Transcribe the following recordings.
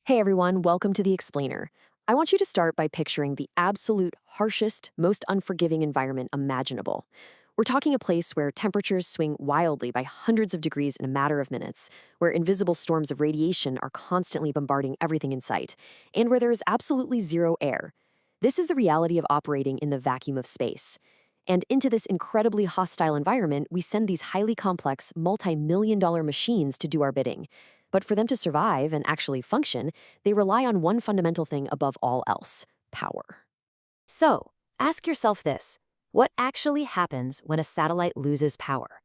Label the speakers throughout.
Speaker 1: Hey everyone, welcome to The Explainer. I want you to start by picturing the absolute harshest, most unforgiving environment imaginable. We're talking a place where temperatures swing wildly by hundreds of degrees in a matter of minutes, where invisible storms of radiation are constantly bombarding everything in sight, and where there is absolutely zero air. This is the reality of operating in the vacuum of space. And into this incredibly hostile environment, we send these highly complex, multi-million-dollar machines to do our bidding. But for them to survive and actually function, they rely on one fundamental thing above all else: power.
Speaker 2: So, ask yourself this. What actually happens when a satellite loses power?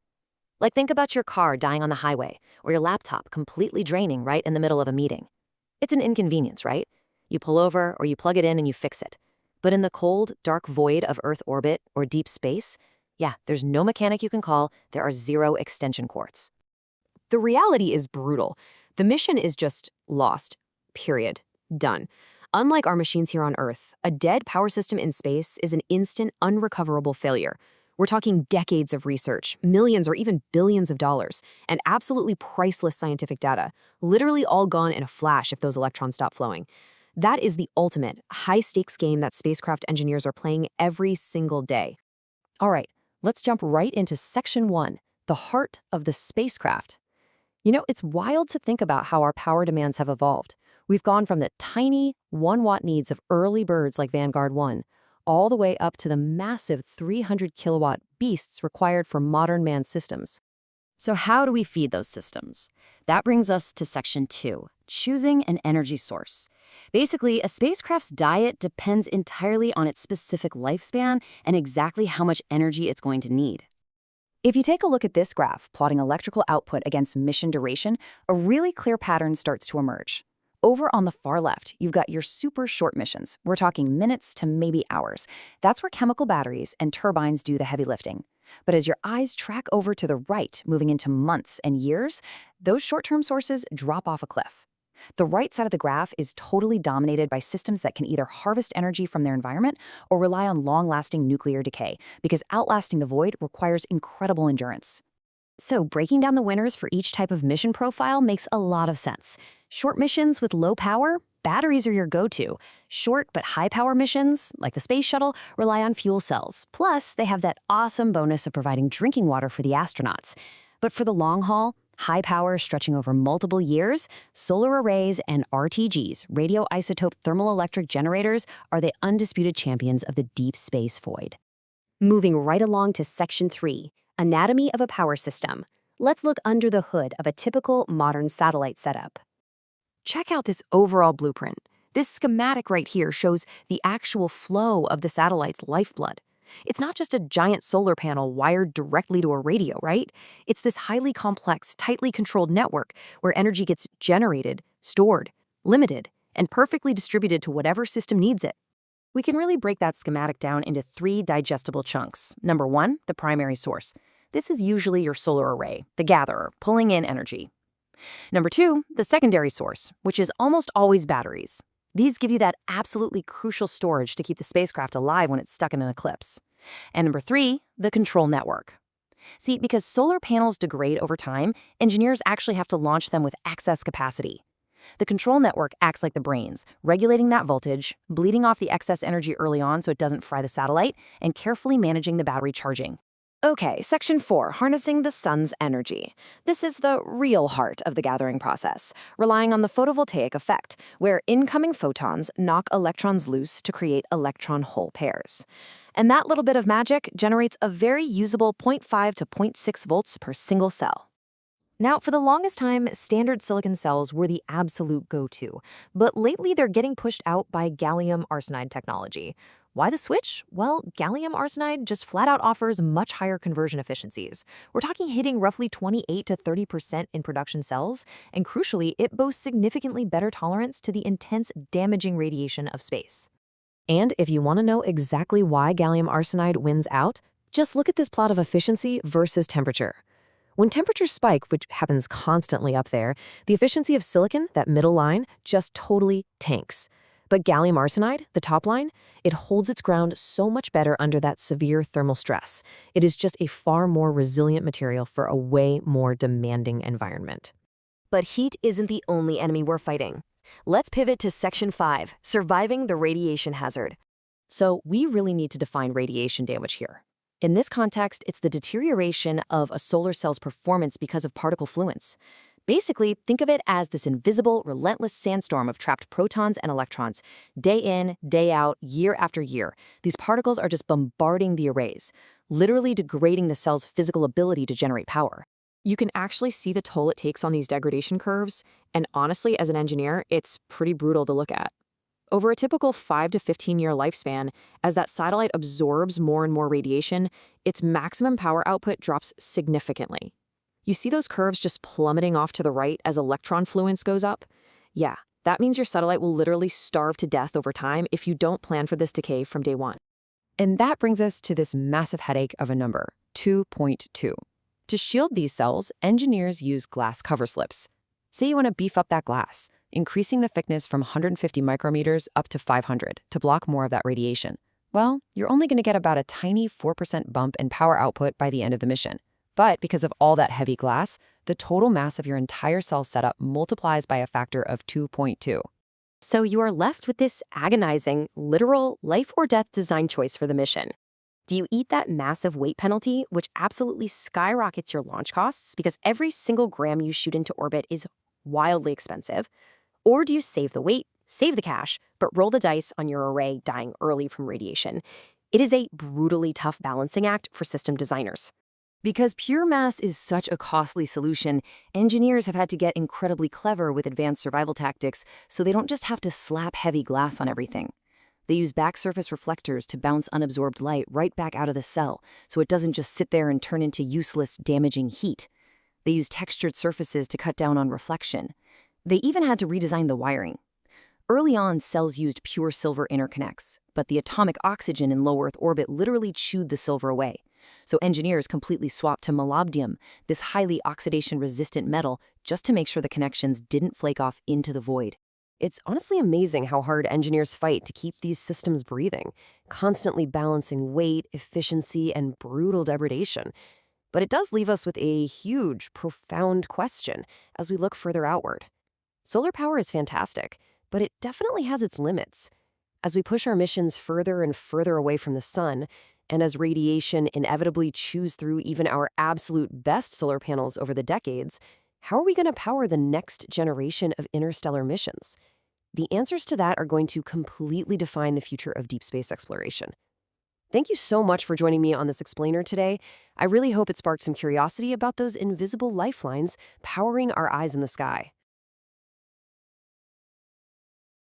Speaker 2: Like think about your car dying on the highway or your laptop completely draining right in the middle of a meeting. It's an inconvenience, right? You pull over or you plug it in and you fix it. But in the cold, dark void of Earth orbit or deep space, yeah, there's no mechanic you can call, there are zero extension cords.
Speaker 1: The reality is brutal. The mission is just lost. Period. Done. Unlike our machines here on Earth, a dead power system in space is an instant, unrecoverable failure. We're talking decades of research, millions or even billions of dollars, and absolutely priceless scientific data, literally all gone in a flash if those electrons stop flowing. That is the ultimate, high-stakes game that spacecraft engineers are playing every single day.
Speaker 2: All right, let's jump right into Section 1, the heart of the spacecraft. It's wild to think about how our power demands have evolved. We've gone from the tiny 1-watt needs of early birds like Vanguard 1, all the way up to the massive 300 kilowatt beasts required for modern manned systems. So how do we feed those systems? That brings us to Section 2, choosing an energy source. Basically, a spacecraft's diet depends entirely on its specific lifespan and exactly how much energy it's going to need. If you take a look at this graph, plotting electrical output against mission duration, a really clear pattern starts to emerge. Over on the far left, you've got your super short missions. We're talking minutes to maybe hours. That's where chemical batteries and turbines do the heavy lifting. But as your eyes track over to the right, moving into months and years, those short-term sources drop off a cliff. The right side of the graph is totally dominated by systems that can either harvest energy from their environment or rely on long-lasting nuclear decay, because outlasting the void requires incredible endurance. So breaking down the winners for each type of mission profile makes a lot of sense. Short missions with low power, batteries are your go-to. Short but high-power missions, like the space shuttle, rely on fuel cells. Plus, they have that awesome bonus of providing drinking water for the astronauts. But for the long haul, high power stretching over multiple years, solar arrays and RTGs, radioisotope thermal-electric generators, are the undisputed champions of the deep space void.
Speaker 1: Moving right along to Section 3, Anatomy of a Power System. Let's look under the hood of a typical modern satellite setup. Check out this overall blueprint. This schematic right here shows the actual flow of the satellite's lifeblood. It's not just a giant solar panel wired directly to a radio, right? It's this highly complex, tightly controlled network where energy gets generated, stored, limited, and perfectly distributed to whatever system needs it.
Speaker 2: We can really break that schematic down into 3 digestible chunks. Number 1, the primary source. This is usually your solar array, the gatherer, pulling in energy. Number 2, the secondary source, which is almost always batteries. These give you that absolutely crucial storage to keep the spacecraft alive when it's stuck in an eclipse. And number 3, the control network. See, because solar panels degrade over time, engineers actually have to launch them with excess capacity. The control network acts like the brains, regulating that voltage, bleeding off the excess energy early on so it doesn't fry the satellite, and carefully managing the battery charging.
Speaker 1: Okay, Section 4, harnessing the sun's energy. This is the real heart of the gathering process, relying on the photovoltaic effect, where incoming photons knock electrons loose to create electron-hole pairs. And that little bit of magic generates a very usable 0.5 to 0.6 volts per single cell. Now, for the longest time, standard silicon cells were the absolute go-to, but lately they're getting pushed out by gallium arsenide technology. Why the switch? Well, gallium arsenide just flat out offers much higher conversion efficiencies. We're talking hitting roughly 28 to 30% in production cells, and crucially, it boasts significantly better tolerance to the intense, damaging radiation of space. And if you want to know exactly why gallium arsenide wins out, just look at this plot of efficiency versus temperature. When temperatures spike, which happens constantly up there, the efficiency of silicon, that middle line, just totally tanks. But gallium arsenide, the top line, it holds its ground so much better under that severe thermal stress. It is just a far more resilient material for a way more demanding environment. But heat isn't the only enemy we're fighting.
Speaker 2: Let's pivot to Section 5, Surviving the Radiation Hazard. So we really need to define radiation damage here. In this context, it's the deterioration of a solar cell's performance because of particle fluence. Basically, think of it as this invisible, relentless sandstorm of trapped protons and electrons. Day in, day out, year after year, these particles are just bombarding the arrays, literally degrading the cell's physical ability to generate power. You can actually see the toll it takes on these degradation curves, and honestly, as an engineer, it's pretty brutal to look at. Over a typical 5 to 15-year lifespan, as that satellite absorbs more and more radiation, its maximum power output drops significantly. You see those curves just plummeting off to the right as electron fluence goes up? Yeah, that means your satellite will literally starve to death over time if you don't plan for this decay from day one.
Speaker 1: And that brings us to this massive headache of a number, 2.2. To shield these cells, engineers use glass cover slips. Say you want to beef up that glass, increasing the thickness from 150 micrometers up to 500 to block more of that radiation. Well, you're only going to get about a tiny 4% bump in power output by the end of the mission. But because of all that heavy glass, the total mass of your entire cell setup multiplies by a factor of 2.2. So you are left with this agonizing, literal life or death design choice for the mission. Do you eat that massive weight penalty, which absolutely skyrockets your launch costs because every single gram you shoot into orbit is wildly expensive? Or do you save the weight, save the cash, but roll the dice on your array dying early from radiation? It is a brutally tough balancing act for system designers. Because pure mass is such a costly solution, engineers have had to get incredibly clever with advanced survival tactics so they don't just have to slap heavy glass on everything. They use back surface reflectors to bounce unabsorbed light right back out of the cell, so it doesn't just sit there and turn into useless, damaging heat. They use textured surfaces to cut down on reflection. They even had to redesign the wiring. Early on, cells used pure silver interconnects, but the atomic oxygen in low Earth orbit literally chewed the silver away. So engineers completely swapped to molybdenum, this highly oxidation-resistant metal, just to make sure the connections didn't flake off into the void. It's honestly amazing how hard engineers fight to keep these systems breathing, constantly balancing weight, efficiency, and brutal degradation. But it does leave us with a huge, profound question as we look further outward. Solar power is fantastic, but it definitely has its limits. As we push our missions further and further away from the sun, and as radiation inevitably chews through even our absolute best solar panels over the decades, how are we going to power the next generation of interstellar missions? The answers to that are going to completely define the future of deep space exploration. Thank you so much for joining me on this explainer today. I really hope it sparked some curiosity about those invisible lifelines powering our eyes in the sky.